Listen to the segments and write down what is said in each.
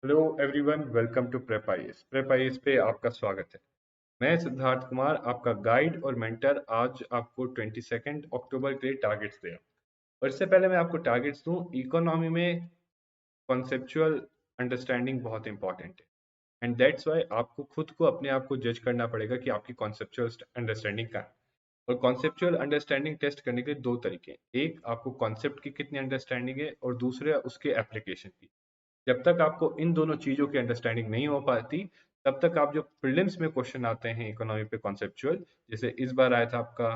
Hello everyone, welcome to prep IAS. Prep IAS पे आपका स्वागत है। मैं सिद्धार्थ कुमार, आपका गाइड और मेंटर, आज आपको 22 अक्टूबर के लिए टारगेट्स दे रहा हूँ। और इससे पहले मैं आपको टारगेट्स दूं, इकोनॉमी में कॉन्सेप्चुअल अंडरस्टैंडिंग बहुत इंपॉर्टेंट है। एंड दैट्स वाई आपको खुद को अपने आप को जज करना पड़ेगा कि आपकी कॉन्सेप्चुअल अंडरस्टैंडिंग का है। और कॉन्सेप्चुअल अंडरस्टैंडिंग टेस्ट करने के दो तरीके हैं। एक, आपको कॉन्सेप्ट की कितनी अंडरस्टैंडिंग है, और दूसरे उसके एप्लीकेशन की। जब तक आपको इन दोनों चीजों की अंडरस्टैंडिंग नहीं हो पाती, तब तक आप जो प्रीलिम्स में क्वेश्चन आते हैं इकोनॉमी पे कॉन्सेप्चुअल, जैसे इस बार आया था आपका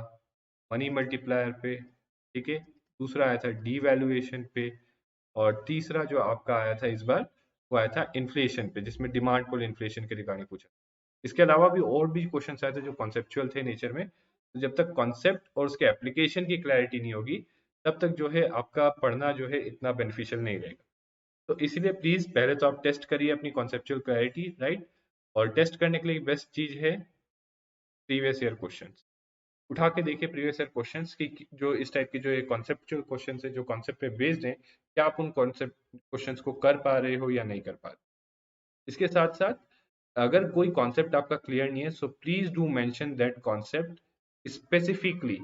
मनी मल्टीप्लायर पे, ठीक है, दूसरा आया था डीवैल्यूएशन पे, और तीसरा जो आपका आया था इस बार वो आया था इन्फ्लेशन पे, जिसमें डिमांड पुल इन्फ्लेशन के रिगार्डिंग पूछा। इसके अलावा भी और भी क्वेश्चन आए थे जो कॉन्सेप्चुअल थे नेचर में। तो जब तक कॉन्सेप्ट और उसके एप्लीकेशन की क्लैरिटी नहीं होगी, तब तक जो है आपका पढ़ना जो है इतना बेनिफिशियल नहीं रहेगा। तो इसलिए प्लीज पहले तो आप टेस्ट करिए अपनी कॉन्सेप्चुअल क्लैरिटी, राइट। और टेस्ट करने के लिए बेस्ट चीज है प्रीवियस ईयर क्वेश्चंस। उठा के देखिए प्रीवियस ईयर क्वेश्चंस की, जो इस टाइप के जो ये कॉन्सेप्चुअल क्वेश्चंस है जो कॉन्सेप्ट पे बेस्ड हैं, क्या आप उन कॉन्सेप्ट क्वेश्चंस को कर पा रहे हो या नहीं कर पा रहे। इसके साथ साथ अगर कोई कॉन्सेप्ट आपका क्लियर नहीं है, so please do mention that concept specifically.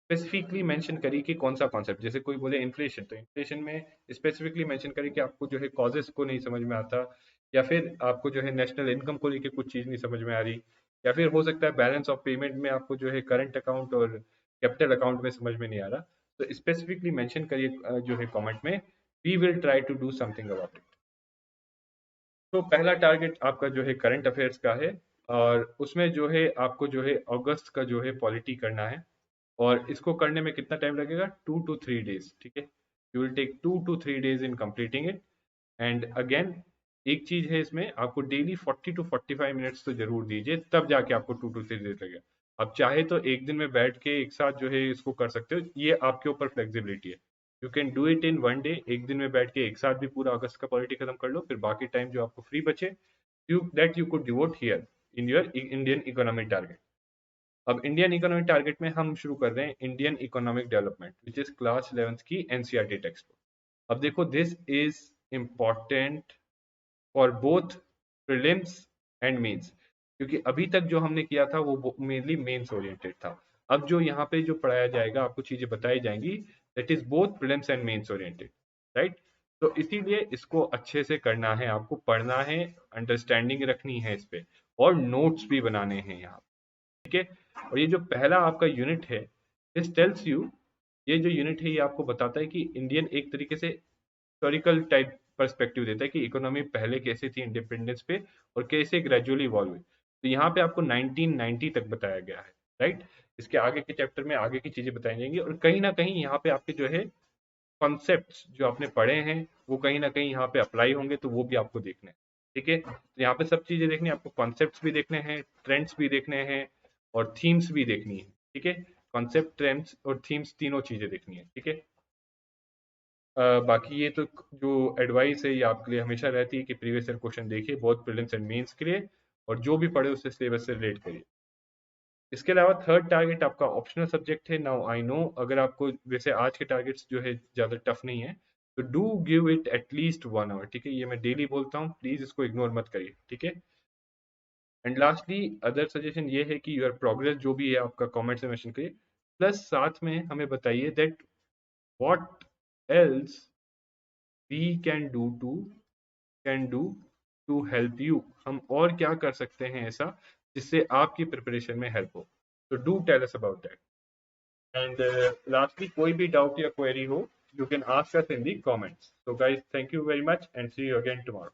Specifically mention करिए कि कौन सा कॉन्सेप्ट। जैसे कोई बोले इन्फ्लेशन, तो इन्फ्लेशन में स्पेसिफिकली मेंशन करिए कि आपको जो है कॉजेस को नहीं समझ में आता, या फिर आपको जो है नेशनल इनकम को लेके कुछ चीज नहीं समझ में आ रही, या फिर हो सकता है बैलेंस ऑफ पेमेंट में आपको जो है करंट अकाउंट और कैपिटल अकाउंट में समझ में नहीं आ रहा। तो स्पेसिफिकली मेंशन करिए जो है कमेंट में। We will try to do something about it. तो पहला टारगेट आपका जो है करंट अफेयर्स का है, और उसमें जो है आपको जो है अगस्त का जो है पॉलिटी करना है। और इसको करने में कितना टाइम लगेगा? 2 to 3 days, ठीक है। You will take 2 to 3 days in completing it. And again, एक चीज है इसमें, आपको डेली 40 to 45 मिनट्स तो जरूर दीजिए, तब जाके आपको 2 to 3 days लगेगा। आप चाहे तो एक दिन में बैठ के एक साथ जो है इसको कर सकते हो, ये आपके ऊपर फ्लेक्सिबिलिटी है। You can do it in 1 day, एक दिन में बैठ के एक साथ भी पूरा अगस्त का पॉलिटी खत्म कर लो, फिर बाकी टाइम जो आपको फ्री बचे, you could devote here in your Indian economic target. अब इंडियन इकोनॉमिक टारगेट में हम शुरू कर रहे हैं Indian economic development, which is class 11th की एनसीईआरटी टेक्स्ट बुक। अब देखो, this is important for both prelims and mains, क्योंकि अभी तक जो हमने किया था वो मेनली मेंस ओरिएंटेड था। अब जो यहाँ पे जो पढ़ाया जाएगा, आपको चीजें बताई जाएंगी, that is both prelims and mains oriented, right. तो इसीलिए इसको अच्छे से करना है, आपको पढ़ना है, अंडरस्टैंडिंग रखनी है इस पे, और नोट्स भी बनाने हैं यहाँ, ठीक है। और ये जो पहला आपका यूनिट है, दिस टेल्स यू, ये जो यूनिट है ये आपको बताता है कि इंडियन एक तरीके से हिस्टोरिकल टाइप पर्सपेक्टिव देता है कि इकोनॉमी पहले कैसे थी इंडिपेंडेंस पे, और कैसे ग्रेजुअली इवॉल्व हुई। तो यहाँ पे आपको 1990 तक बताया गया है, राइट। इसके आगे के चैप्टर में आगे की चीजें बताई जाएंगी, और कहीं ना कहीं यहाँ पे आपके जो है कॉन्सेप्ट्स जो आपने पढ़े हैं, वो कहीं ना कहीं यहाँ पे अप्लाई होंगे, तो वो भी आपको देखने हैं, ठीक है। तो यहाँ पे सब चीजें देखनी है आपको, कॉन्सेप्ट्स भी देखने हैं, ट्रेंड्स भी देखने हैं, और थीम्स भी देखनी है, ठीक है। कॉन्सेप्ट, ट्रेंड्स और थीम्स, तीनों चीजें देखनी है, ठीक है। बाकी ये तो जो एडवाइस है ये आपके लिए हमेशा रहती है कि प्रीवियस ईयर क्वेश्चन देखिए बहुत प्रीलिम्स एंड मेंस के लिए, और जो भी पढ़े उससे सिलेबस से रिलेट करिए। इसके अलावा थर्ड टारगेट आपका ऑप्शनल सब्जेक्ट है। नाउ आई नो, अगर आपको, वैसे आज के टारगेट्स जो है ज़्यादा टफ नहीं है, तो do give it at least 1 hour, ठीक है। ये मैं डेली बोलता हूँ, प्लीज इसको इग्नोर मत करिए, ठीक है। एंड लास्टली, अदर सजेशन ये है कि योर प्रोग्रेस जो भी है आपका कमेंट से मेंशन करिए, प्लस साथ में हमें बताइए that what else we can do to help you. हम और क्या कर सकते हैं ऐसा जिससे आपकी प्रिपरेशन में हेल्प हो। तो do tell us about that. And lastly, कोई भी डाउट या क्वेरी हो, you can ask us in the comments. So guys, thank you very much and see you again tomorrow.